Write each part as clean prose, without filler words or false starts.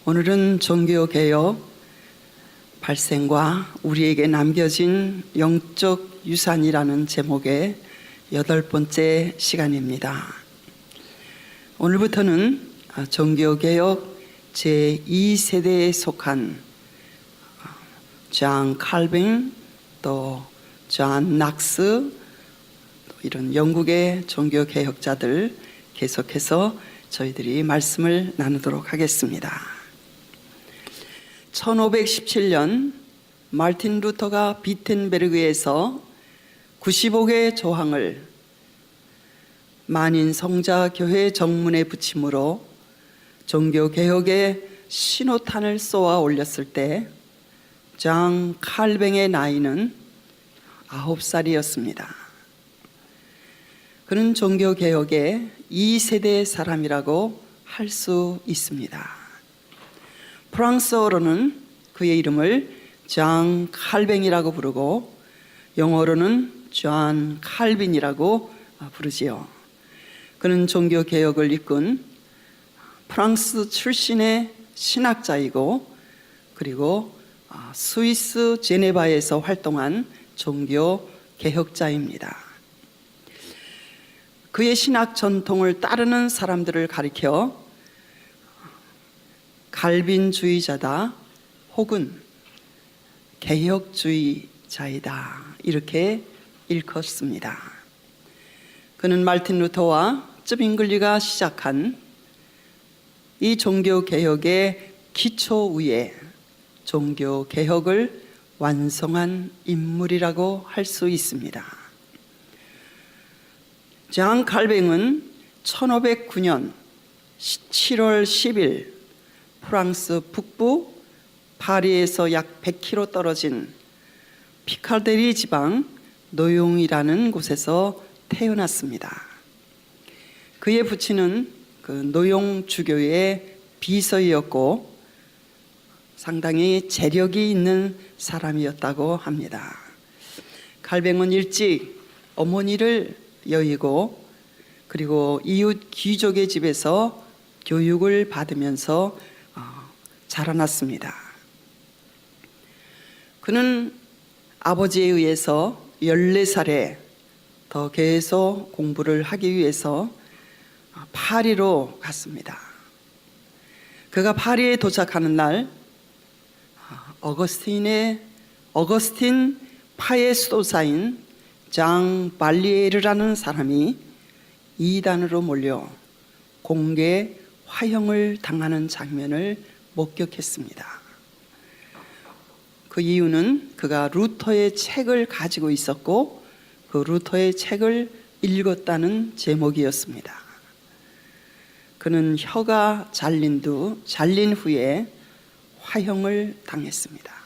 오늘은 종교개혁 발생과 우리에게 남겨진 영적 유산이라는 제목의 8번째 시간입니다. 오늘부터는 종교개혁 제2세대에 속한 존 칼빈, 또 존 낙스, 이런 영국의 종교개혁자들 계속해서 저희들이 말씀을 나누도록 하겠습니다. 1517년 마르틴 루터가 비텐베르그에서 95개 조항을 만인 성자 교회 정문에 붙임으로 종교개혁의 신호탄을 쏘아 올렸을 때 존 칼뱅의 나이는 9살이었습니다. 그는 종교개혁의 2세대의 사람이라고 할 수 있습니다. 프랑스어로는 그의 이름을 존 칼뱅이라고 부르고 영어로는 존 칼빈이라고 부르지요. 그는 종교개혁을 이끈 프랑스 출신의 신학자이고, 그리고 스위스 제네바에서 활동한 종교개혁자입니다. 그의 신학 전통을 따르는 사람들을 가리켜 칼빈주의자다 혹은 개혁주의자이다 이렇게 일컫습니다. 그는 마르틴 루터와 쯔빙글리가 시작한 이 종교개혁의 기초 위에 종교개혁을 완성한 인물이라고 할 수 있습니다. 존 칼뱅은 1509년 7월 10일 프랑스 북부 파리에서 약 100km 떨어진 피카르데리 지방 노용이라는 곳에서 태어났습니다. 그의 부친은 그 노용 주교의 비서이었고 상당히 재력이 있는 사람이었다고 합니다. 칼뱅은 일찍 어머니를 여의고 그리고 이웃 귀족의 집에서 교육을 받으면서 자라났습니다. 그는 아버지에 의해서 14살에 더 계속 공부를 하기 위해서 파리로 갔습니다. 그가 파리에 도착하는 날 어거스틴 파의 수도사인 장 발리에르라는 사람이 이단으로 몰려 공개 화형을 당하는 장면을 목격했습니다. 그 이유는 그가 루터의 책을 가지고 있었고 그 루터의 책을 읽었다는 제목이었습니다. 그는 혀가 잘린 후에 화형을 당했습니다.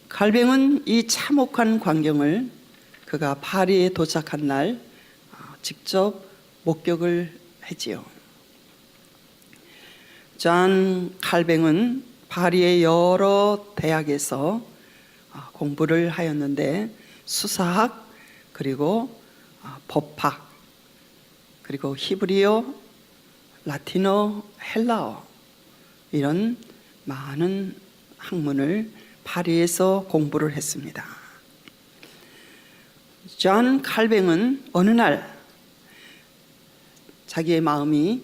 칼뱅은 이 참혹한 광경을 그가 파리에 도착한 날 직접 목격을 했지요. 존 칼뱅은 파리의 여러 대학에서 공부를 하였는데 수사학, 그리고 법학, 그리고 히브리어, 라틴어, 헬라어 이런 많은 학문을 파리에서 공부를 했습니다. 존 칼뱅은 어느 날 자기의 마음이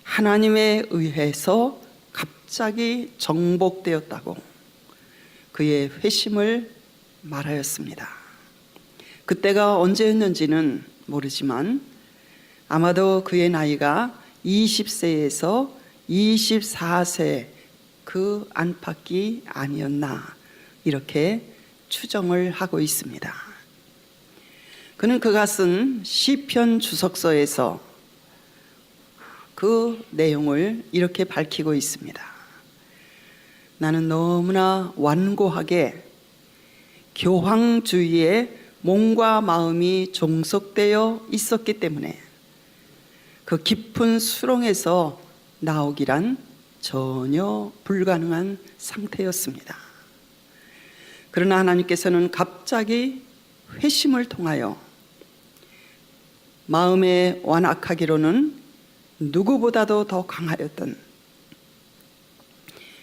하나님에 의해서 갑자기 정복되었다고 그의 회심을 말하였습니다. 그때가 언제였는지는 모르지만 아마도 그의 나이가 20세에서 24세 그 안팎이 아니었나 이렇게 추정을 하고 있습니다. 그는 그가 쓴 시편 주석서에서 그 내용을 이렇게 밝히고 있습니다. 나는 너무나 완고하게 교황주의에 몸과 마음이 종속되어 있었기 때문에 그 깊은 수렁에서 나오기란 전혀 불가능한 상태였습니다. 그러나 하나님께서는 갑자기 회심을 통하여 마음에 완악하기로는 누구보다도 더 강하였던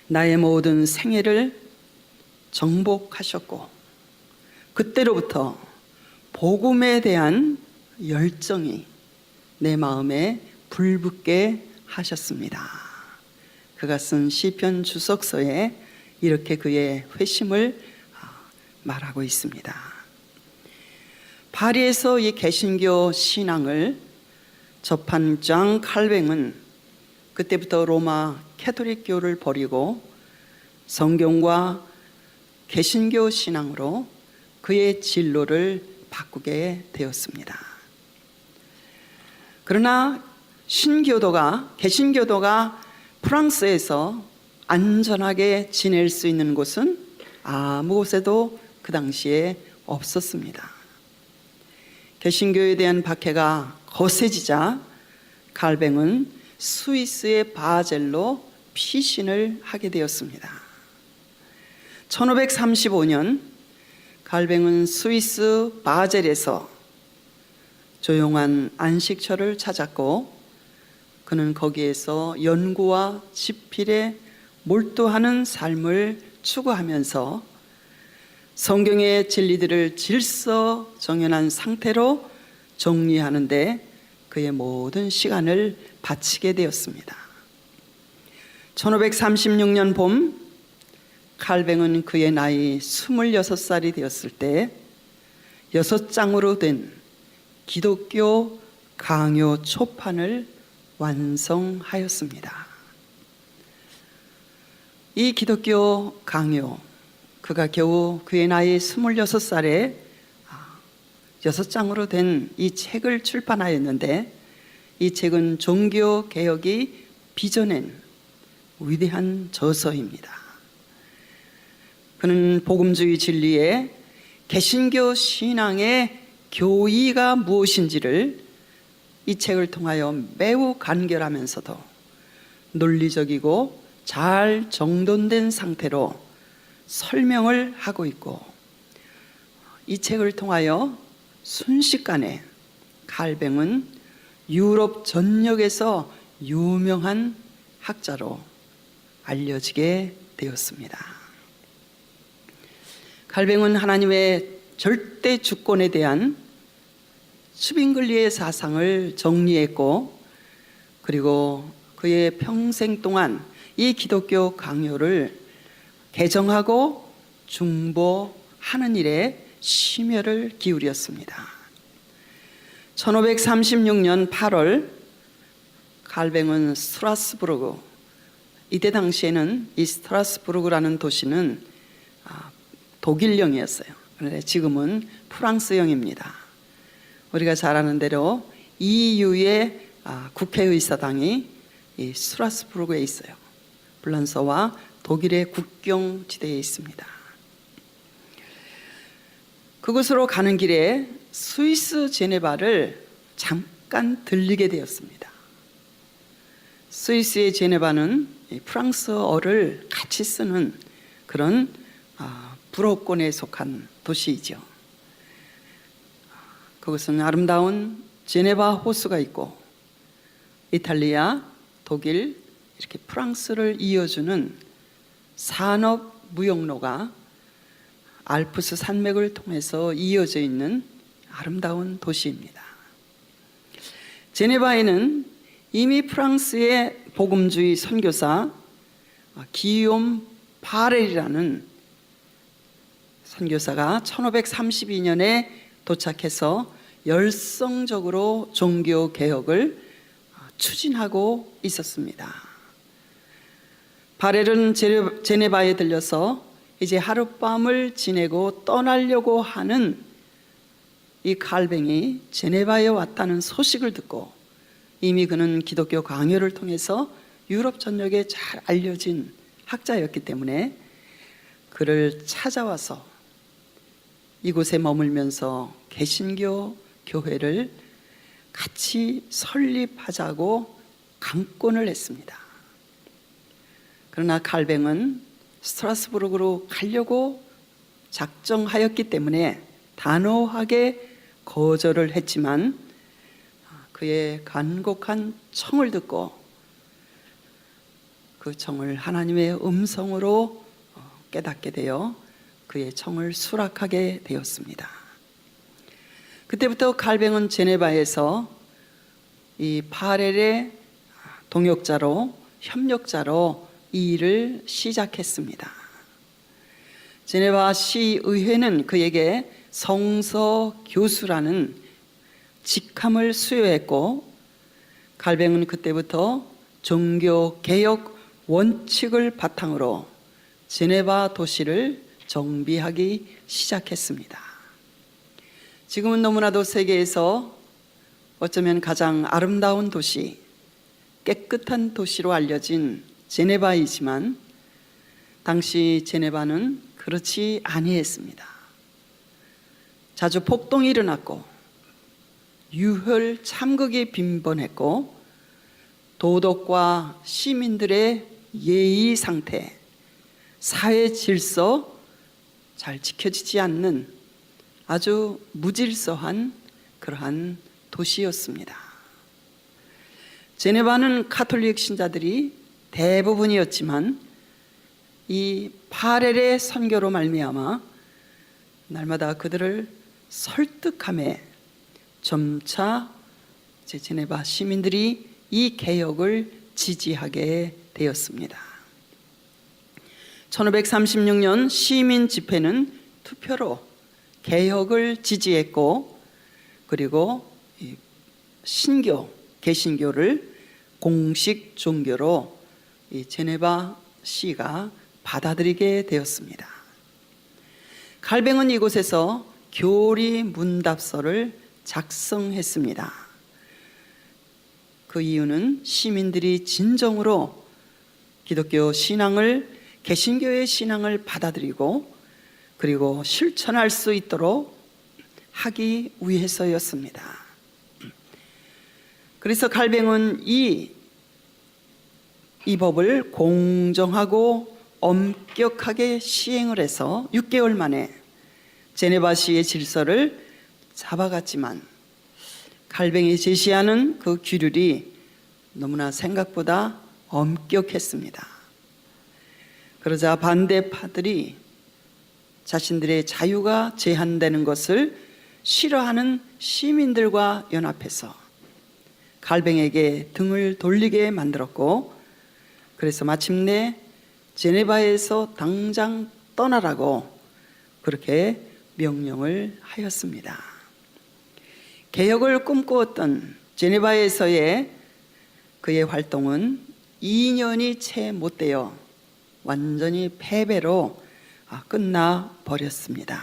나의 모든 생애를 정복하셨고, 그때로부터 복음에 대한 열정이 내 마음에 불붙게 하셨습니다. 그가 쓴 시편 주석서에 이렇게 그의 회심을 말하고 있습니다. 파리에서 이 개신교 신앙을 접한 장 칼뱅은 그때부터 로마 캐토릭교를 버리고 성경과 개신교 신앙으로 그의 진로를 바꾸게 되었습니다. 그러나 개신교도가 프랑스에서 안전하게 지낼 수 있는 곳은 아무 곳에도 그 당시에 없었습니다. 개신교에 대한 박해가 거세지자 칼뱅은 스위스의 바젤로 피신을 하게 되었습니다. 1535년 칼뱅은 스위스 바젤에서 조용한 안식처를 찾았고, 그는 거기에서 연구와 집필에 몰두하는 삶을 추구하면서 성경의 진리들을 질서정연한 상태로 정리하는 데 그의 모든 시간을 바치게 되었습니다. 1536년 봄 칼뱅은 그의 나이 26살이 되었을 때 6장으로 된 기독교 강요 초판을 완성하였습니다. 이 기독교 강요, 그가 겨우 그의 나이 26살에 6장으로 된 이 책을 출판하였는데, 이 책은 종교개혁이 빚어낸 위대한 저서입니다. 그는 복음주의 진리에 개신교 신앙의 교의가 무엇인지를 이 책을 통하여 매우 간결하면서도 논리적이고 잘 정돈된 상태로 설명을 하고 있고, 이 책을 통하여 순식간에 칼뱅은 유럽 전역에서 유명한 학자로 알려지게 되었습니다. 칼뱅은 하나님의 절대 주권에 대한 수빙글리의 사상을 정리했고, 그리고 그의 평생 동안 이 기독교 강요를 개정하고 중보하는 일에 심혈을 기울였습니다. 1536년 8월 칼뱅은 스트라스부르크, 이때 당시에는 이 스트라스부르크라는 도시는 독일령이었어요. 그런데 지금은 프랑스령입니다. 우리가 잘 아는 대로 EU의 국회의사당이 이 스트라스부르크에 있어요. 불란서와 독일의 국경 지대에 있습니다. 그곳으로 가는 길에 스위스 제네바를 잠깐 들리게 되었습니다. 스위스의 제네바는 프랑스어를 같이 쓰는 그런 불어권에 속한 도시이죠. 그것은 아름다운 제네바 호수가 있고, 이탈리아, 독일, 이렇게 프랑스를 이어주는 산업 무역로가 알프스 산맥을 통해서 이어져 있는 아름다운 도시입니다. 제네바에는 이미 프랑스의 복음주의 선교사 기욤 파렐이라는 선교사가 1532년에 도착해서 열성적으로 종교 개혁을 추진하고 있었습니다. 바렐은 제네바에 들려서 이제 하룻밤을 지내고 떠나려고 하는 이 칼뱅이 제네바에 왔다는 소식을 듣고, 이미 그는 기독교 강요를 통해서 유럽 전역에 잘 알려진 학자였기 때문에 그를 찾아와서 이곳에 머물면서 개신교 교회를 같이 설립하자고 강권을 했습니다. 그러나 칼뱅은 스트라스부르크로 가려고 작정하였기 때문에 단호하게 거절을 했지만, 그의 간곡한 청을 듣고 그 청을 하나님의 음성으로 깨닫게 되어 그의 청을 수락하게 되었습니다. 그때부터 칼뱅은 제네바에서 이 파렐의 동역자로, 협력자로 이 일을 시작했습니다. 제네바 시의회는 그에게 성서 교수라는 직함을 수여했고, 칼뱅은 그때부터 종교 개혁 원칙을 바탕으로 제네바 도시를 정비하기 시작했습니다. 지금은 너무나도 세계에서 어쩌면 가장 아름다운 도시, 깨끗한 도시로 알려진 제네바이지만 당시 제네바는 그렇지 아니했습니다. 자주 폭동이 일어났고 유혈 참극이 빈번했고 도덕과 시민들의 예의 상태, 사회 질서 잘 지켜지지 않는 아주 무질서한 그러한 도시였습니다. 제네바는 가톨릭 신자들이 대부분이었지만 이 파렐의 선교로 말미암아 날마다 그들을 설득함에 점차 제네바 시민들이 이 개혁을 지지하게 되었습니다. 1536년 시민 집회는 투표로 개혁을 지지했고, 그리고 신교, 개신교를 공식 종교로 이 제네바 시가 받아들이게 되었습니다. 칼뱅은 이곳에서 교리 문답서를 작성했습니다. 그 이유는 시민들이 진정으로 기독교 신앙을, 개신교의 신앙을 받아들이고 그리고 실천할 수 있도록 하기 위해서였습니다. 그래서 칼뱅은 이 법을 공정하고 엄격하게 시행을 해서 6개월 만에 제네바시의 질서를 잡아갔지만 칼뱅이 제시하는 그 규율이 너무나 생각보다 엄격했습니다. 그러자 반대파들이 자신들의 자유가 제한되는 것을 싫어하는 시민들과 연합해서 칼뱅에게 등을 돌리게 만들었고, 그래서 마침내 제네바에서 당장 떠나라고 그렇게 명령을 하였습니다. 개혁을 꿈꾸었던 제네바에서의 그의 활동은 2년이 채 못 되어 완전히 패배로 끝나 버렸습니다.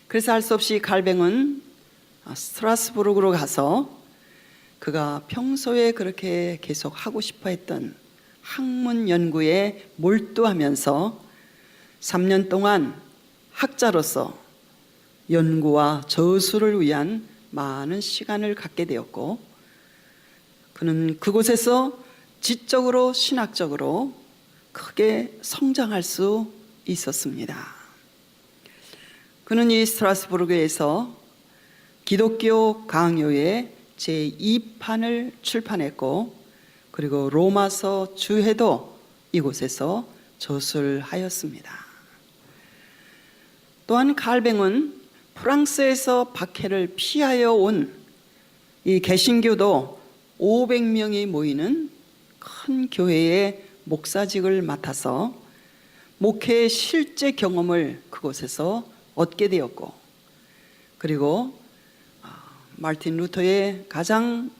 그래서 할 수 없이 칼뱅은 스트라스부르크로 가서 그가 평소에 그렇게 계속 하고 싶어 했던 학문 연구에 몰두하면서 3년 동안 학자로서 연구와 저술을 위한 많은 시간을 갖게 되었고, 그는 그곳에서 지적으로 신학적으로 크게 성장할 수 있었습니다. 그는 이 스트라스부르크에서 기독교 강요의 제2판을 출판했고, 그리고 로마서 주해도 이곳에서 저술하였습니다. 또한 칼뱅은 프랑스에서 박해를 피하여 온 이 개신교도 500명이 모이는 큰 교회의 목사직을 맡아서 목회의 실제 경험을 그곳에서 얻게 되었고, 그리고 마르틴 루터의 가장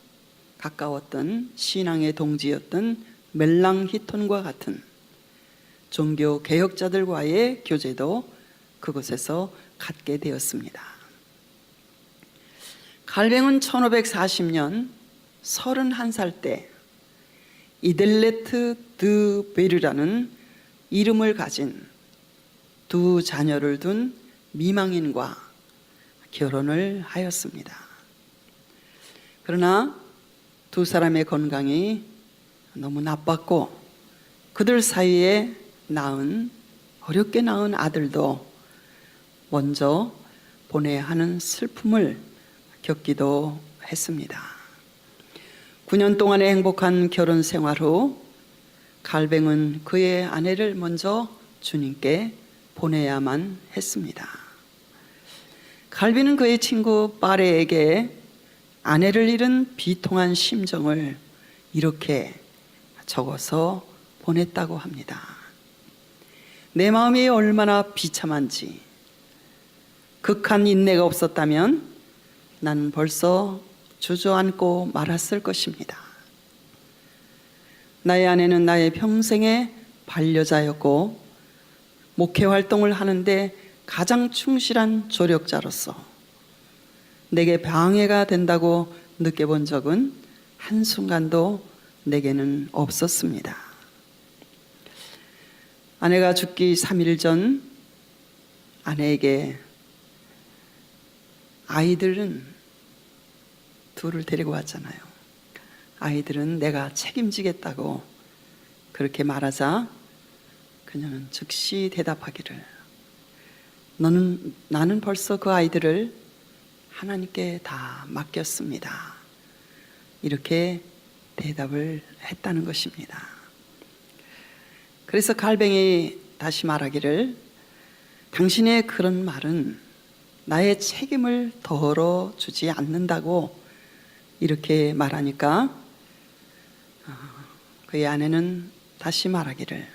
가까웠던 신앙의 동지였던 멜랑히톤과 같은 종교 개혁자들과의 교제도 그곳에서 갖게 되었습니다. 칼뱅은 1540년 31살 때 이델레트 드 베르라는 이름을 가진 두 자녀를 둔 미망인과 결혼을 하였습니다. 그러나 두 사람의 건강이 너무 나빴고 그들 사이에 어렵게 낳은 아들도 먼저 보내야 하는 슬픔을 겪기도 했습니다. 9년 동안의 행복한 결혼 생활 후 갈뱅은 그의 아내를 먼저 주님께 보내야만 했습니다. 갈비는 그의 친구 바레에게 아내를 잃은 비통한 심정을 이렇게 적어서 보냈다고 합니다. 내 마음이 얼마나 비참한지, 극한 인내가 없었다면 나는 벌써 주저앉고 말았을 것입니다. 나의 아내는 나의 평생의 반려자였고 목회 활동을 하는데 가장 충실한 조력자로서 내게 방해가 된다고 느껴본 적은 한순간도 내게는 없었습니다. 아내가 죽기 3일 전 아내에게 아이들은 둘을 데리고 왔잖아요. 아이들은 내가 책임지겠다고 그렇게 말하자 그녀는 즉시 대답하기를 나는 벌써 그 아이들을 하나님께 다 맡겼습니다. 이렇게 대답을 했다는 것입니다. 그래서 갈뱅이 다시 말하기를 당신의 그런 말은 나의 책임을 덜어주지 않는다고 이렇게 말하니까 그의 아내는 다시 말하기를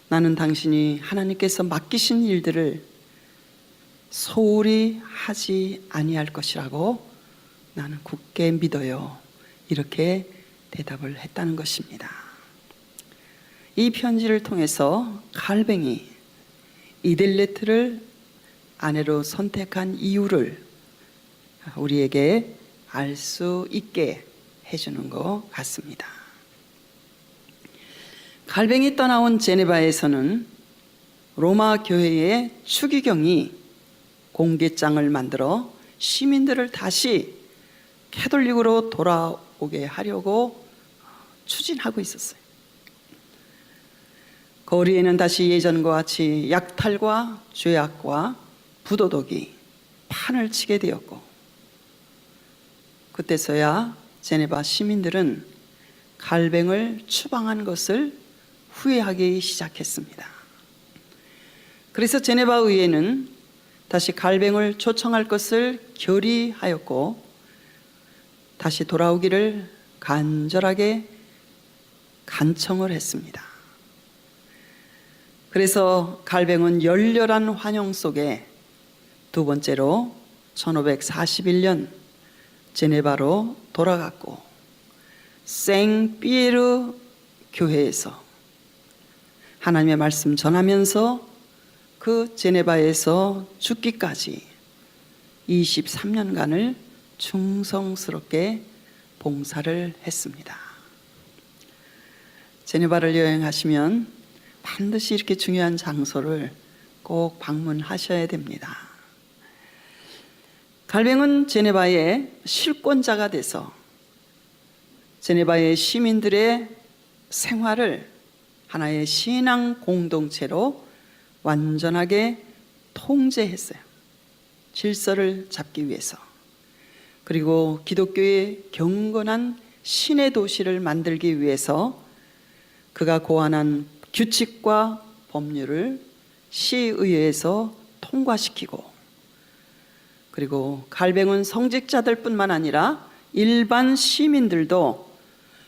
나는 당신이 하나님께서 맡기신 일들을 소홀히 하지 아니할 것이라고 나는 굳게 믿어요. 이렇게 대답을 했다는 것입니다. 이 편지를 통해서 갈뱅이 이델레트를 아내로 선택한 이유를 우리에게 알 수 있게 해주는 것 같습니다. 갈뱅이 떠나온 제네바에서는 로마 교회의 추기경이 공개장을 만들어 시민들을 다시 캐톨릭으로 돌아오게 하려고 추진하고 있었어요. 거리에는 다시 예전과 같이 약탈과 죄악과 부도덕이 판을 치게 되었고 그때서야 제네바 시민들은 갈뱅을 추방한 것을 후회하기 시작했습니다. 그래서 제네바 의회는 다시 갈뱅을 초청할 것을 결의하였고 다시 돌아오기를 간절하게 간청을 했습니다. 그래서 갈뱅은 열렬한 환영 속에 두 번째로 1541년 제네바로 돌아갔고 생피에르 교회에서 하나님의 말씀 전하면서 그 제네바에서 죽기까지 23년간을 충성스럽게 봉사를 했습니다. 제네바를 여행하시면 반드시 이렇게 중요한 장소를 꼭 방문하셔야 됩니다. 갈뱅은 제네바의 실권자가 돼서 제네바의 시민들의 생활을 하나의 신앙 공동체로 완전하게 통제했어요. 질서를 잡기 위해서. 그리고 기독교의 경건한 신의 도시를 만들기 위해서 그가 고안한 규칙과 법률을 시의회에서 통과시키고 그리고 갈뱅은 성직자들 뿐만 아니라 일반 시민들도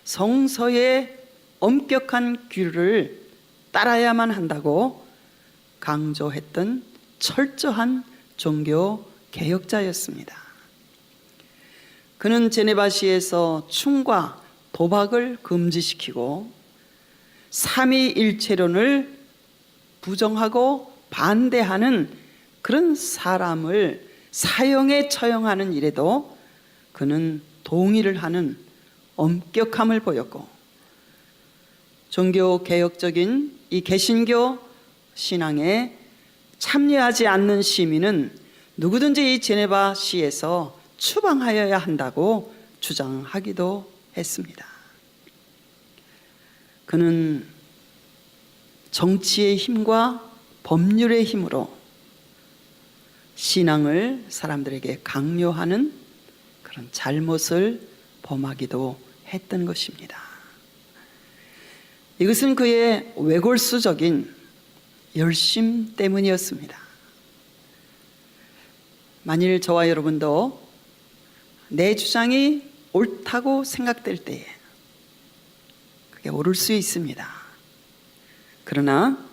성서의 엄격한 규를 따라야만 한다고 강조했던 철저한 종교 개혁자였습니다. 그는 제네바시에서 충과 도박을 금지시키고 삼위일체론을 부정하고 반대하는 그런 사람을 사형에 처형하는 일에도 그는 동의를 하는 엄격함을 보였고 종교 개혁적인 이 개신교 신앙에 참여하지 않는 시민은 누구든지 이 제네바시에서 추방하여야 한다고 주장하기도 했습니다. 그는 정치의 힘과 법률의 힘으로 신앙을 사람들에게 강요하는 그런 잘못을 범하기도 했던 것입니다. 이것은 그의 외골수적인 열심 때문이었습니다. 만일 저와 여러분도 내 주장이 옳다고 생각될 때에 그게 옳을 수 있습니다. 그러나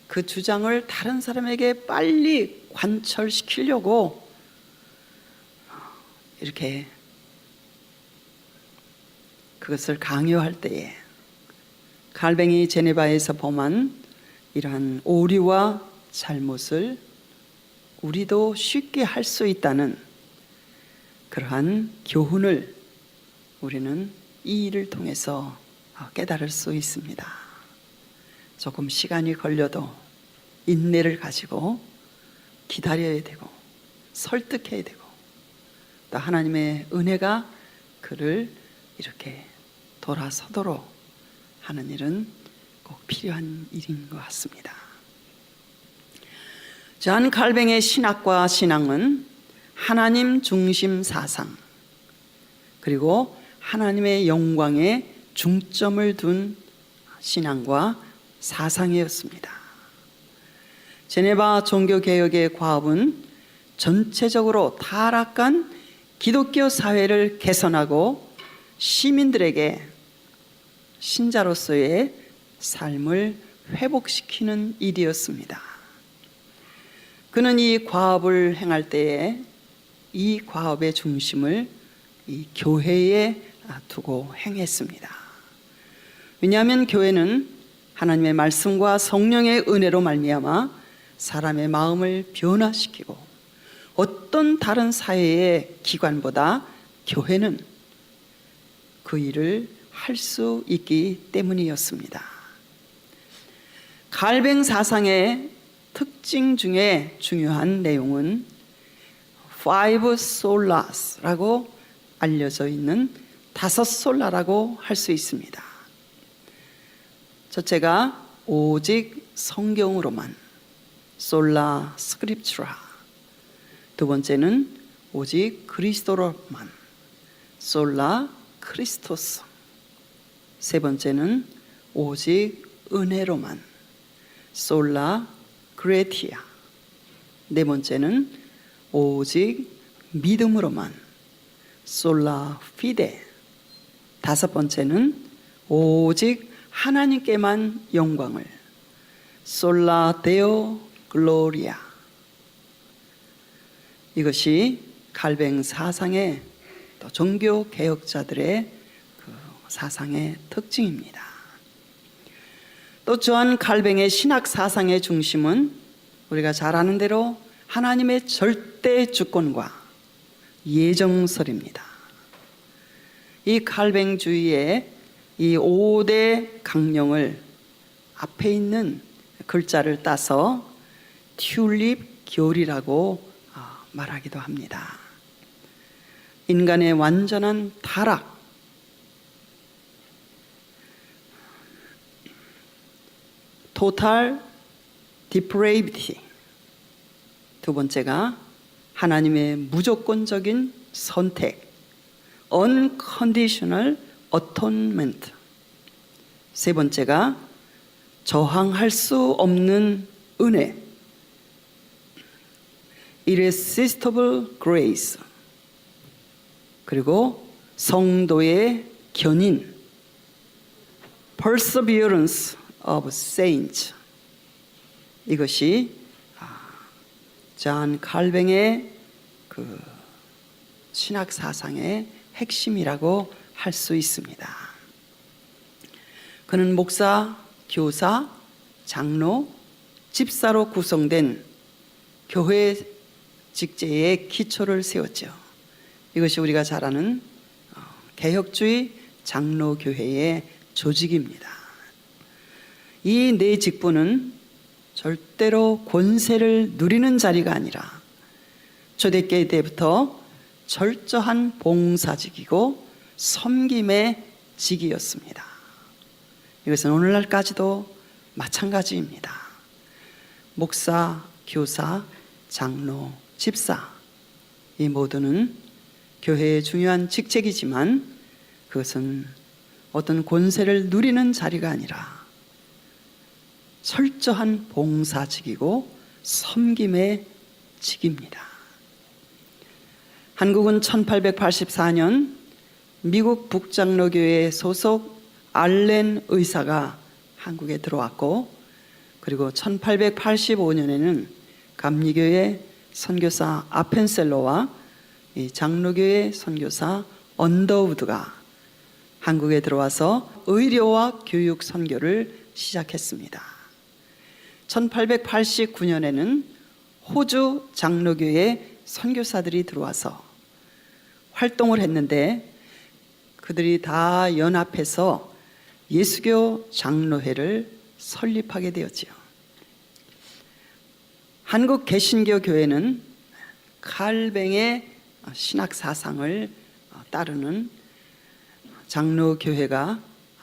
그 주장을 다른 사람에게 빨리 관철시키려고 이렇게 그것을 강요할 때에 갈뱅이 제네바에서 범한 이러한 오류와 잘못을 우리도 쉽게 할 수 있다는 그러한 교훈을 우리는 이 일을 통해서 깨달을 수 있습니다. 조금 시간이 걸려도 인내를 가지고 기다려야 되고 설득해야 되고 또 하나님의 은혜가 그를 이렇게 돌아서도록 하는 일은 꼭 필요한 일인 것 같습니다. 존 칼뱅의 신학과 신앙은 하나님 중심 사상 그리고 하나님의 영광에 중점을 둔 신앙과 사상이었습니다. 제네바 종교개혁의 과업은 전체적으로 타락한 기독교 사회를 개선하고 시민들에게 신자로서의 삶을 회복시키는 일이었습니다. 그는 이 과업을 행할 때에 이 과업의 중심을 이 교회에 두고 행했습니다. 왜냐하면 교회는 하나님의 말씀과 성령의 은혜로 말미암아 사람의 마음을 변화시키고 어떤 다른 사회의 기관보다 교회는 그 일을 할 수 있기 때문이었습니다. 갈뱅 사상의 특징 중에 중요한 내용은 Five Solas라고 알려져 있는 5솔라라고 할 수 있습니다. 첫째가 오직 성경으로만 솔라 스크립추라, 두 번째는 오직 그리스도로만 솔라 크리스토스, 세 번째는 오직 은혜로만 솔라 그레티아, 네 번째는 오직 믿음으로만 솔라 피데, 다섯 번째는 오직 하나님께만 영광을 솔라 데오 글로리아. 이것이 갈뱅 사상의 또 종교 개혁자들의 그 사상의 특징입니다. 또 존 칼뱅의 신학 사상의 중심은 우리가 잘 아는 대로 하나님의 절대 주권과 예정설입니다. 이 칼뱅주의의 이 5대 강령을 앞에 있는 글자를 따서 튤립 교리라고 말하기도 합니다. 인간의 완전한 타락, total depravity, 두 번째가 하나님의 무조건적인 선택, unconditional atonement, 세 번째가 저항할 수 없는 은혜, irresistible grace, 그리고 성도의 견인, perseverance of saints. 이것이 존 칼뱅의 그 신학 사상의 핵심이라고 할 수 있습니다. 그는 목사, 교사, 장로, 집사로 구성된 교회 직제의 기초를 세웠죠. 이것이 우리가 잘 아는 개혁주의 장로교회의 조직입니다. 이 네 직분은 절대로 권세를 누리는 자리가 아니라 초대교회 때부터 철저한 봉사직이고 섬김의 직이었습니다. 이것은 오늘날까지도 마찬가지입니다. 목사, 교사, 장로, 집사, 이 모두는 교회의 중요한 직책이지만 그것은 어떤 권세를 누리는 자리가 아니라 철저한 봉사직이고 섬김의 직입니다. 한국은 1884년 미국 북장로교회 소속 알렌 의사가 한국에 들어왔고, 그리고 1885년에는 감리교회 선교사 아펜셀러와 이 장로교회 선교사 언더우드가 한국에 들어와서 의료와 교육 선교를 시작했습니다. 1889년에는 호주 장로교회 선교사들이 들어와서 활동을 했는데, 그들이 다 연합해서 예수교 장로회를 설립하게 되었지요. 한국 개신교 교회는 칼뱅의 신학 사상을 따르는 장로교회가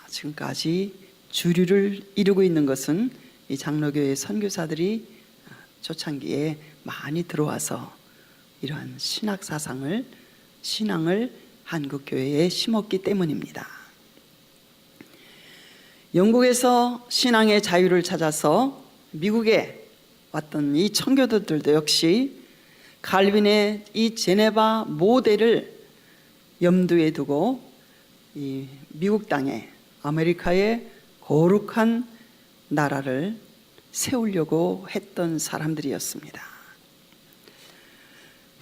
지금까지 주류를 이루고 있는 것은 이 장로교회 선교사들이 초창기에 많이 들어와서 이러한 신학 사상을, 신앙을 한국 교회에 심었기 때문입니다. 영국에서 신앙의 자유를 찾아서 미국에 왔던 이 청교도들도 역시 칼빈의 이 제네바 모델을 염두에 두고 이 미국 땅에, 아메리카의 거룩한 나라를 세우려고 했던 사람들이었습니다.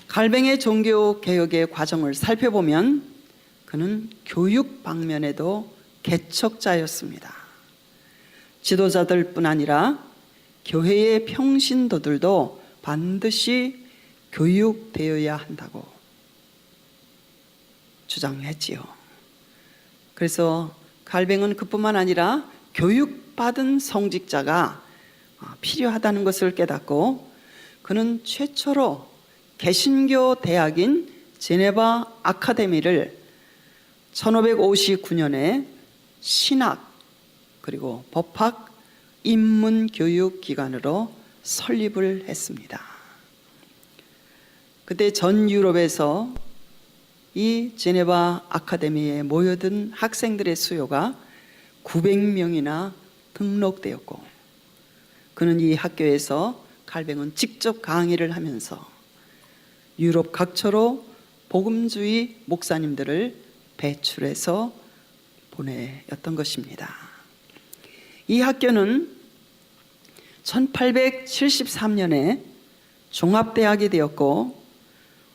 칼뱅의 종교 개혁의 과정을 살펴보면 그는 교육 방면에도 개척자였습니다. 지도자들뿐 아니라 교회의 평신도들도 반드시 교육되어야 한다고 주장했지요. 그래서 칼뱅은 그뿐만 아니라 교육받은 성직자가 필요하다는 것을 깨닫고, 그는 최초로 개신교 대학인 제네바 아카데미를 1559년에 신학 그리고 법학 인문교육 기관으로 설립을 했습니다. 그때 전 유럽에서 이 제네바 아카데미에 모여든 학생들의 수요가 900명이나 등록되었고, 그는 이 학교에서 칼뱅은 직접 강의를 하면서 유럽 각처로 복음주의 목사님들을 배출해서 보내었던 것입니다. 이 학교는 1873년에 종합대학이 되었고,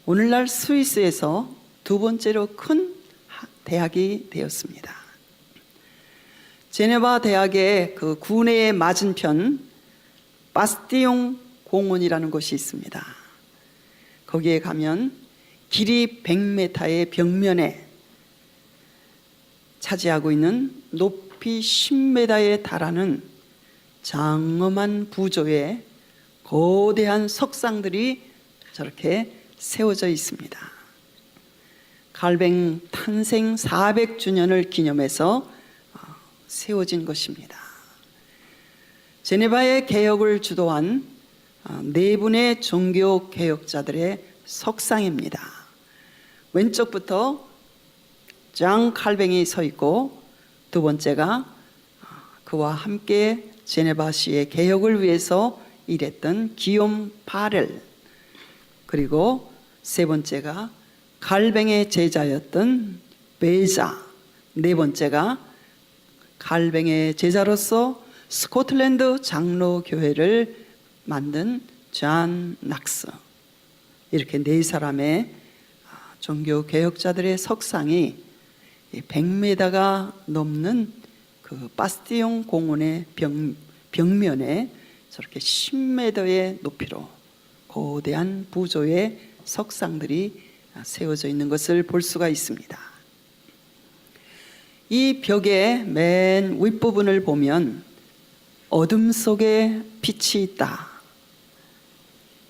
오늘날 스위스에서 두 번째로 큰 대학이 되었습니다. 제네바 대학의 그 구내의 맞은편 바스티용 공원이라는 곳이 있습니다. 거기에 가면 길이 100m의 벽면에 차지하고 있는 높이 10m에 달하는 장엄한 부조의 거대한 석상들이 저렇게 세워져 있습니다. 칼뱅 탄생 400주년을 기념해서 세워진 것입니다. 제네바의 개혁을 주도한 네 분의 종교 개혁자들의 석상입니다. 왼쪽부터 장 칼뱅이 서 있고, 두 번째가 그와 함께 제네바시의 개혁을 위해서 일했던 기욤 파렐, 그리고 세 번째가 칼뱅의 제자였던 베자, 네 번째가 칼뱅의 제자로서 스코틀랜드 장로교회를 만든 존 낙스, 이렇게 네 사람의 종교 개혁자들의 석상이 100m가 넘는 그 바스티용 공원의 벽면에 저렇게 10m의 높이로 거대한 부조의 석상들이 세워져 있는 것을 볼 수가 있습니다. 이 벽의 맨 윗부분을 보면 어둠 속에 빛이 있다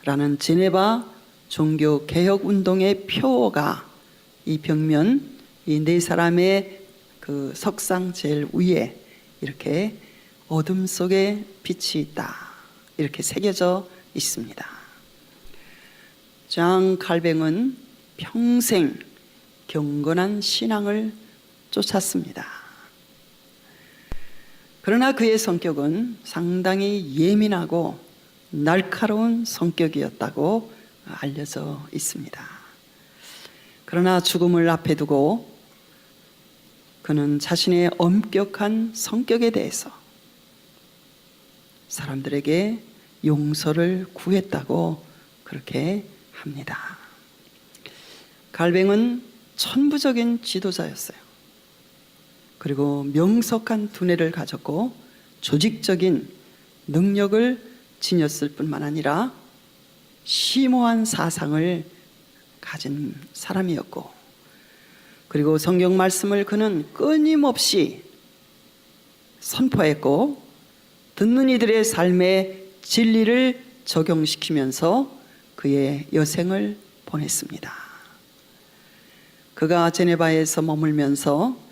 라는 제네바 종교 개혁 운동의 표어가 이 벽면, 이 네 사람의 그 석상 제일 위에 이렇게 어둠 속에 빛이 있다 이렇게 새겨져 있습니다. 장 칼뱅은 평생 경건한 신앙을 쫓았습니다. 그러나 그의 성격은 상당히 예민하고 날카로운 성격이었다고 알려져 있습니다. 그러나 죽음을 앞에 두고 그는 자신의 엄격한 성격에 대해서 사람들에게 용서를 구했다고 그렇게 합니다. 갈뱅은 천부적인 지도자였어요. 그리고 명석한 두뇌를 가졌고 조직적인 능력을 지녔을 뿐만 아니라 심오한 사상을 가진 사람이었고, 그리고 성경 말씀을 그는 끊임없이 선포했고 듣는 이들의 삶에 진리를 적용시키면서 그의 여생을 보냈습니다. 그가 제네바에서 머물면서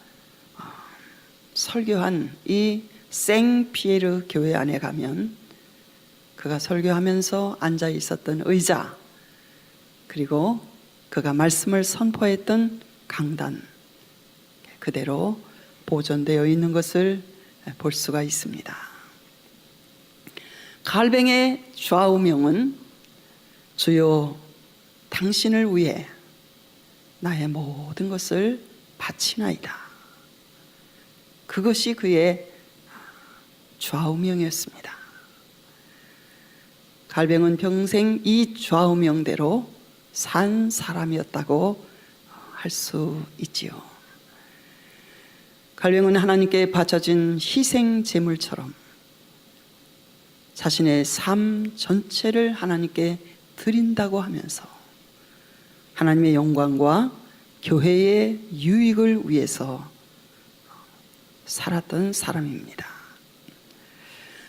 설교한 이 생피에르 교회 안에 가면 그가 설교하면서 앉아 있었던 의자, 그리고 그가 말씀을 선포했던 강단, 그대로 보존되어 있는 것을 볼 수가 있습니다. 갈뱅의 좌우명은 주여 당신을 위해 나의 모든 것을 바치나이다. 그것이 그의 좌우명이었습니다. 갈뱅은 평생 이 좌우명대로 산 사람이었다고 할 수 있지요. 갈뱅은 하나님께 바쳐진 희생 제물처럼 자신의 삶 전체를 하나님께 드린다고 하면서 하나님의 영광과 교회의 유익을 위해서 살았던 사람입니다.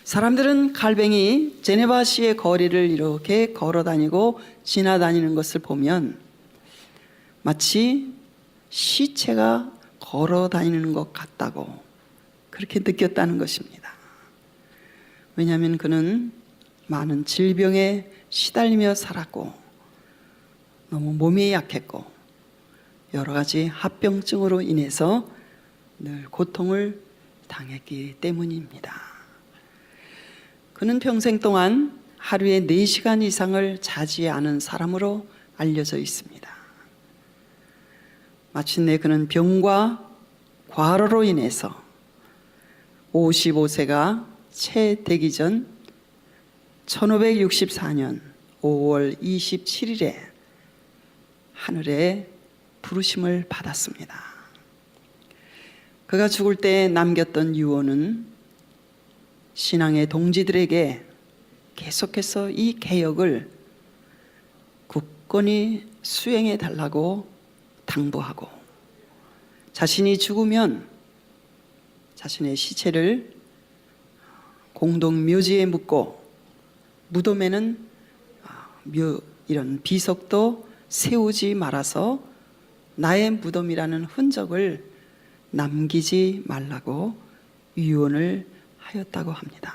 사람들은 갈뱅이 제네바시의 거리를 이렇게 걸어다니고 지나다니는 것을 보면 마치 시체가 걸어다니는 것 같다고 그렇게 느꼈다는 것입니다. 왜냐하면 그는 많은 질병에 시달리며 살았고 너무 몸이 약했고 여러 가지 합병증으로 인해서 늘 고통을 당했기 때문입니다. 그는 평생 동안 하루에 4시간 이상을 자지 않은 사람으로 알려져 있습니다. 마침내 그는 병과 과로로 인해서 55세가 채 되기 전 1564년 5월 27일에 하늘에 부르심을 받았습니다. 그가 죽을 때 남겼던 유언은 신앙의 동지들에게 계속해서 이 개혁을 굳건히 수행해 달라고 당부하고, 자신이 죽으면 자신의 시체를 공동묘지에 묻고 무덤에는 이런 비석도 세우지 말아서 나의 무덤이라는 흔적을 남기지 말라고 유언을 하였다고 합니다.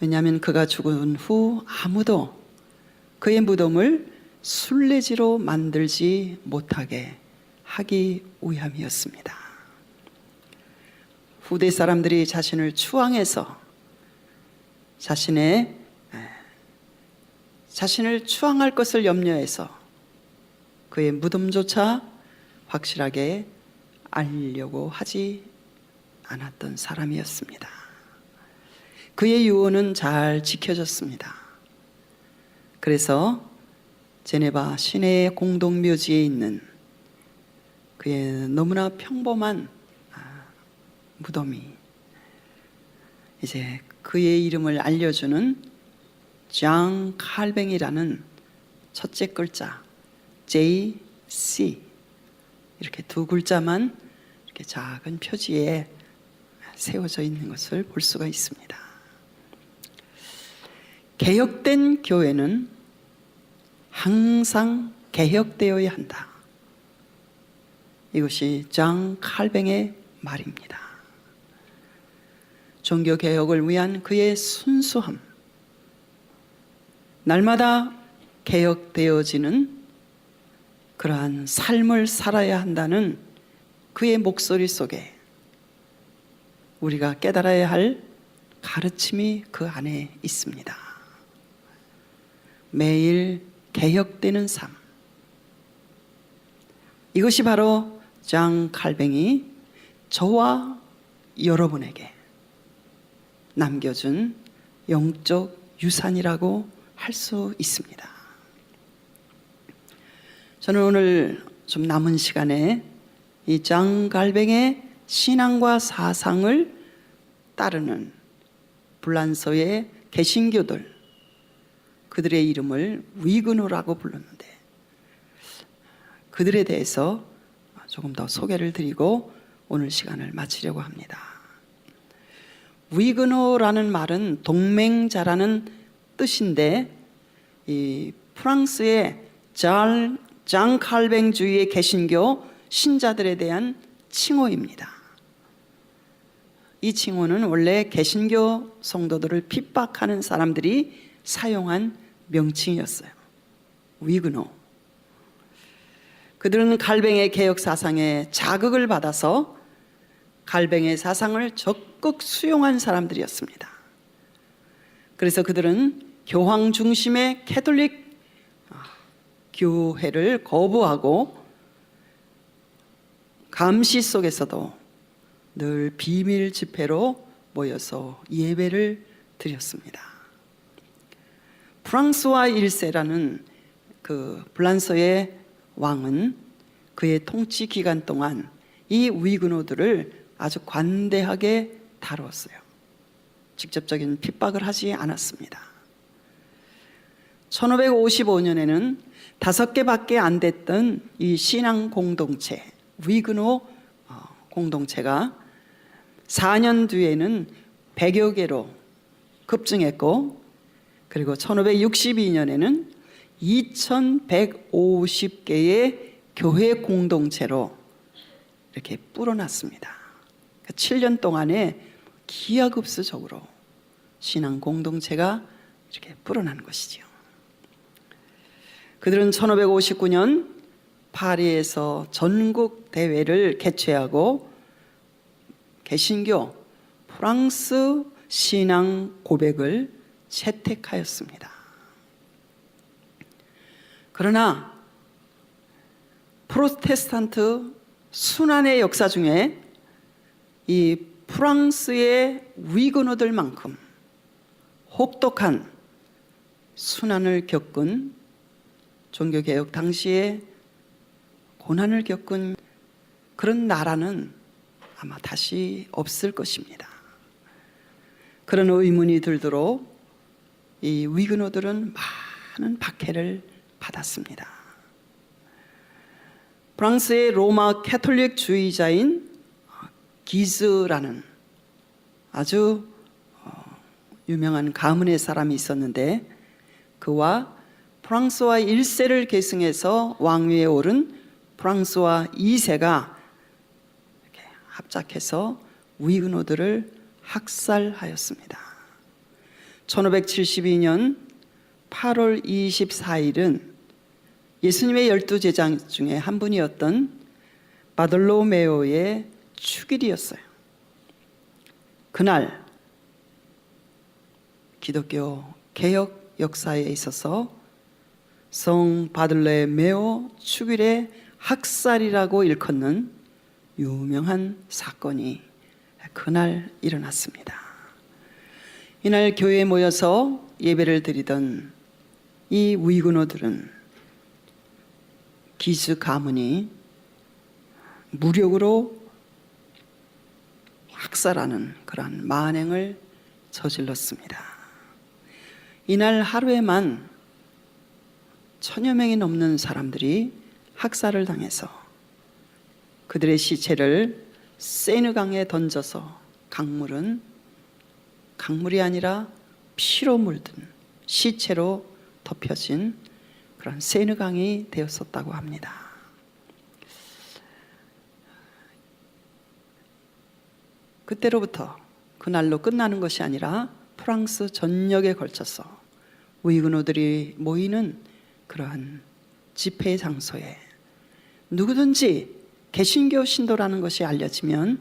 왜냐하면 그가 죽은 후 아무도 그의 무덤을 순례지로 만들지 못하게 하기 위함이었습니다. 후대 사람들이 자신을 추앙해서 자신을 추앙할 것을 염려해서 그의 무덤조차 확실하게 알려고 하지 않았던 사람이었습니다. 그의 유언은 잘 지켜졌습니다. 그래서 제네바 시내의 공동묘지에 있는 그의 너무나 평범한 무덤이 이제 그의 이름을 알려주는 장 칼뱅이라는 첫째 글자 JC, 이렇게 2글자만 이렇게 작은 표지에 세워져 있는 것을 볼 수가 있습니다. 개혁된 교회는 항상 개혁되어야 한다. 이것이 장 칼뱅의 말입니다. 종교개혁을 위한 그의 순수함, 날마다 개혁되어지는 그러한 삶을 살아야 한다는 그의 목소리 속에 우리가 깨달아야 할 가르침이 그 안에 있습니다. 매일 개혁되는 삶. 이것이 바로 장 칼뱅이 저와 여러분에게 남겨준 영적 유산이라고 할 수 있습니다. 저는 오늘 좀 남은 시간에 이 장 칼뱅의 신앙과 사상을 따르는 불란서의 개신교들, 그들의 이름을 위그노라고 불렀는데 그들에 대해서 조금 더 소개를 드리고 오늘 시간을 마치려고 합니다. 위그노라는 말은 동맹자라는 뜻인데 이 프랑스의 장 칼뱅주의의 개신교 신자들에 대한 칭호입니다. 이 칭호는 원래 개신교 성도들을 핍박하는 사람들이 사용한 명칭이었어요. 위그노. 그들은 칼뱅의 개혁 사상에 자극을 받아서 칼뱅의 사상을 적극 수용한 사람들이었습니다. 그래서 그들은 교황 중심의 캐톨릭 교회를 거부하고 감시 속에서도 늘 비밀 집회로 모여서 예배를 드렸습니다. 프랑스와 1세라는 그 불란서의 왕은 그의 통치 기간 동안 이 위그노들을 아주 관대하게 다루었어요. 직접적인 핍박을 하지 않았습니다. 1555년에는 5개밖에 안 됐던 이 신앙 공동체, 위그노 공동체가 4년 뒤에는 100여 개로 급증했고, 그리고 1562년에는 2150개의 교회 공동체로 이렇게 불어났습니다. 7년 동안에 기하급수적으로 신앙 공동체가 이렇게 불어난 것이지요. 그들은 1559년 파리에서 전국 대회를 개최하고 개신교 프랑스 신앙 고백을 채택하였습니다. 그러나 프로테스탄트 순환의 역사 중에 이 프랑스의 위그노들만큼 혹독한 순환을 겪은, 종교개혁 당시에 고난을 겪은 그런 나라는 아마 다시 없을 것입니다. 그런 의문이 들도록 이 위그노들은 많은 박해를 받았습니다. 프랑스의 로마 캐톨릭 주의자인 기즈라는 아주 유명한 가문의 사람이 있었는데, 그와 프랑스와 1세를 계승해서 왕위에 오른 프랑스와 2세가 이렇게 합작해서 위그노들을 학살하였습니다. 1572년 8월 24일은 예수님의 12제자 중에 한 분이었던 바돌로메오의 축일이었어요. 그날 기독교 개혁 역사에 있어서 성 바돌로메오 축일의 학살이라고 일컫는 유명한 사건이 그날 일어났습니다. 이날 교회에 모여서 예배를 드리던 이 위그노들은 기즈 가문이 무력으로 학살하는 그러한 만행을 저질렀습니다. 이날 하루에만 1000여 명이 넘는 사람들이 학살을 당해서 그들의 시체를 세느강에 던져서 강물이 아니라 피로 물든 시체로 덮여진 그런 세느강이 되었었다고 합니다. 그때로부터 그날로 끝나는 것이 아니라 프랑스 전역에 걸쳐서 위그노들이 모이는 그러한 집회 장소에 누구든지 개신교 신도라는 것이 알려지면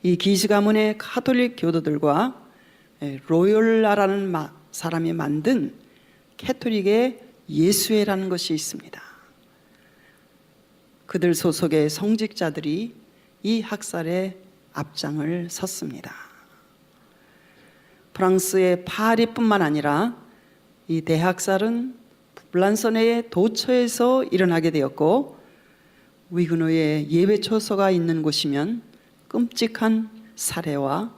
이 기지 가문의 가톨릭 교도들과 로욜라라는 사람이 만든 캐톨릭의 예수회라는 것이 있습니다. 그들 소속의 성직자들이 이 학살에 앞장을 섰습니다. 프랑스의 파리뿐만 아니라 이 대학살은 블란서네의 도처에서 일어나게 되었고, 위그노의 예배초소가 있는 곳이면 끔찍한 살해와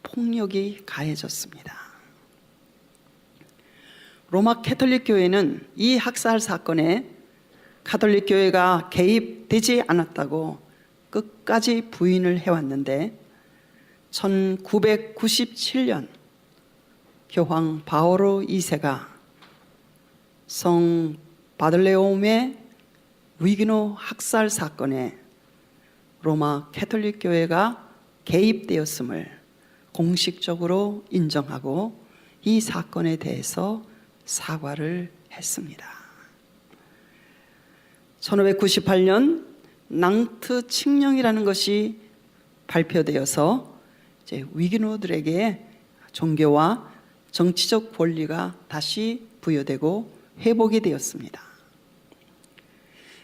폭력이 가해졌습니다. 로마 캐톨릭 교회는 이 학살 사건에 가톨릭 교회가 개입되지 않았다고 끝까지 부인을 해왔는데, 1997년 교황 바오로 2세가 성 바들레옴의 위그노 학살 사건에 로마 캐톨릭 교회가 개입되었음을 공식적으로 인정하고 이 사건에 대해서 사과를 했습니다. 1598년 낭트 칙령이라는 것이 발표되어서 이제 위그노들에게 종교와 정치적 권리가 다시 부여되고 회복이 되었습니다.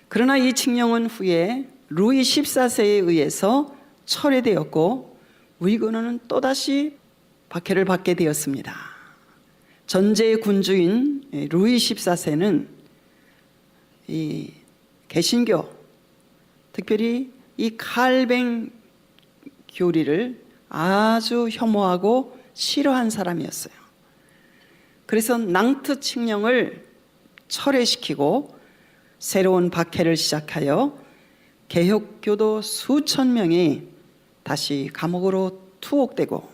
그러나 이 칙령은 후에 루이 14세에 의해서 철회되었고, 위그노는 또다시 박해를 받게 되었습니다. 전제의 군주인 루이 14세는 이 개신교, 특별히 이 칼뱅 교리를 아주 혐오하고 싫어한 사람이었어요. 그래서 낭트 칙령을 철회시키고 새로운 박해를 시작하여 개혁교도 수천 명이 다시 감옥으로 투옥되고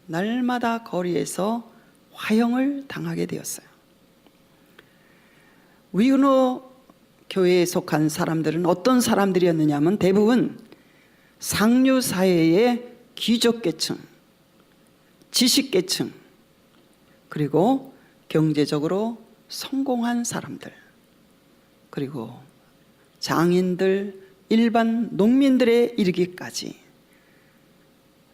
날마다 거리에서 화형을 당하게 되었어요. 위그노 교회에 속한 사람들은 어떤 사람들이었느냐면 대부분 상류 사회의 귀족계층, 지식계층, 그리고 경제적으로 성공한 사람들, 그리고 장인들, 일반 농민들에 이르기까지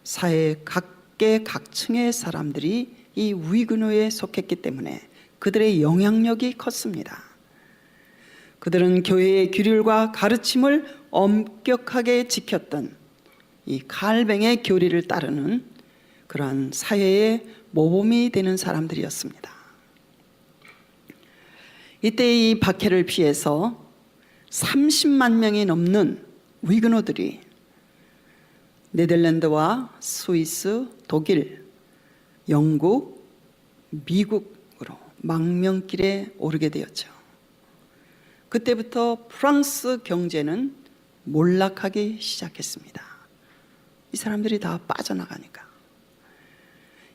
사회 각계각층의 사람들이 이 위그노에 속했기 때문에 그들의 영향력이 컸습니다. 그들은 교회의 규율과 가르침을 엄격하게 지켰던 이 칼뱅의 교리를 따르는 그러한 사회의 모범이 되는 사람들이었습니다. 이때 이 박해를 피해서 30만 명이 넘는 위그노들이 네덜란드와 스위스, 독일, 영국, 미국으로 망명길에 오르게 되었죠. 그때부터 프랑스 경제는 몰락하기 시작했습니다. 이 사람들이 다 빠져나가니까.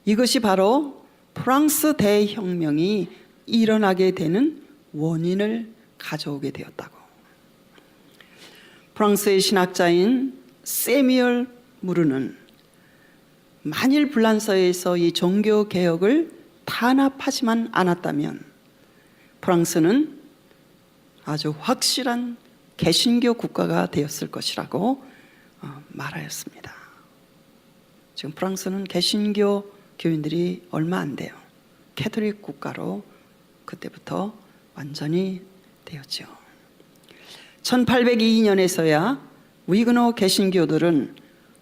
이것이 바로 프랑스 대혁명이 일어나게 되는 원인을 가져오게 되었다고. 프랑스의 신학자인 세미얼 무르는 만일 블란서에서 이 종교 개혁을 탄압하지만 않았다면 프랑스는 아주 확실한 개신교 국가가 되었을 것이라고 말하였습니다. 지금 프랑스는 개신교 교인들이 얼마 안 돼요. 캐톨릭 국가로 그때부터 완전히 되었죠. 1802년에서야 위그노 개신교들은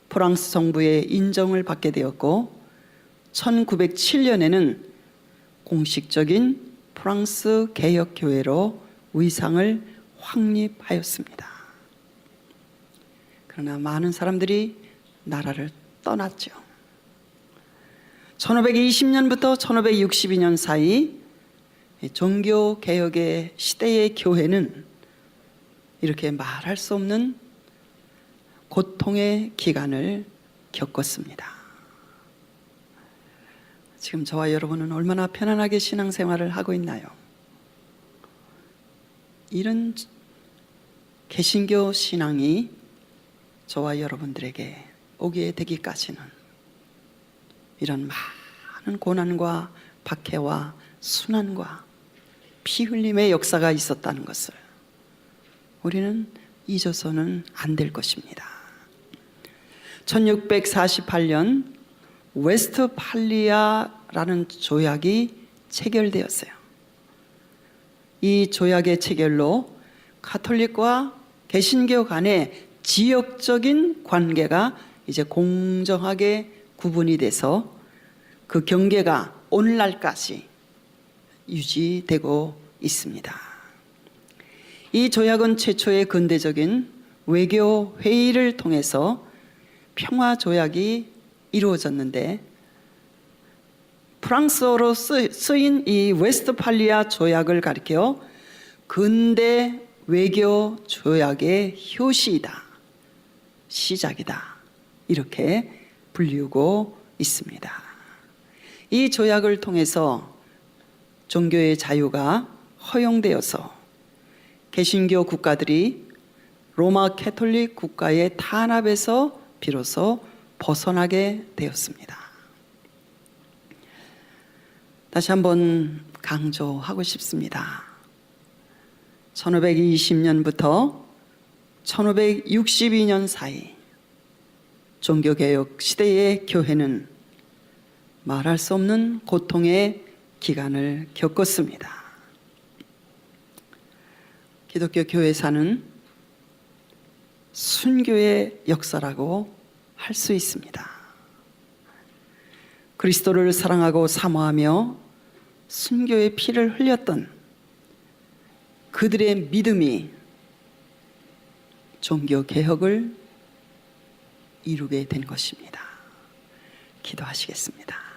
프랑스 정부의 인정을 받게 되었고, 1907년에는 공식적인 프랑스 개혁교회로 위상을 확립하였습니다. 그러나 많은 사람들이 나라를 떠났죠. 1520년부터 1562년 사이 종교개혁의 시대의 교회는 이렇게 말할 수 없는 고통의 기간을 겪었습니다. 지금 저와 여러분은 얼마나 편안하게 신앙생활을 하고 있나요? 이런 개신교 신앙이 저와 여러분들에게 오게 되기까지는 이런 많은 고난과 박해와 순환과 피 흘림의 역사가 있었다는 것을 우리는 잊어서는 안 될 것입니다. 1648년 웨스트팔리아라는 조약이 체결되었어요. 이 조약의 체결로 가톨릭과 개신교 간의 지역적인 관계가 이제 공정하게 구분이 돼서 그 경계가 오늘날까지 유지되고 있습니다. 이 조약은 최초의 근대적인 외교 회의를 통해서 평화 조약이 이루어졌는데, 프랑스어로 쓰인 이 웨스트팔리아 조약을 가리켜 근대 외교 조약의 효시이다, 시작이다, 이렇게 불리우고 있습니다. 이 조약을 통해서 종교의 자유가 허용되어서 개신교 국가들이 로마 캐톨릭 국가의 탄압에서 비로소 벗어나게 되었습니다. 다시 한번 강조하고 싶습니다. 1520년부터 1562년 사이 종교개혁 시대의 교회는 말할 수 없는 고통의 기간을 겪었습니다. 기독교 교회사는 순교의 역사라고 할 수 있습니다. 그리스도를 사랑하고 사모하며 순교의 피를 흘렸던 그들의 믿음이 종교개혁을 이루게 된 것입니다. 기도하시겠습니다.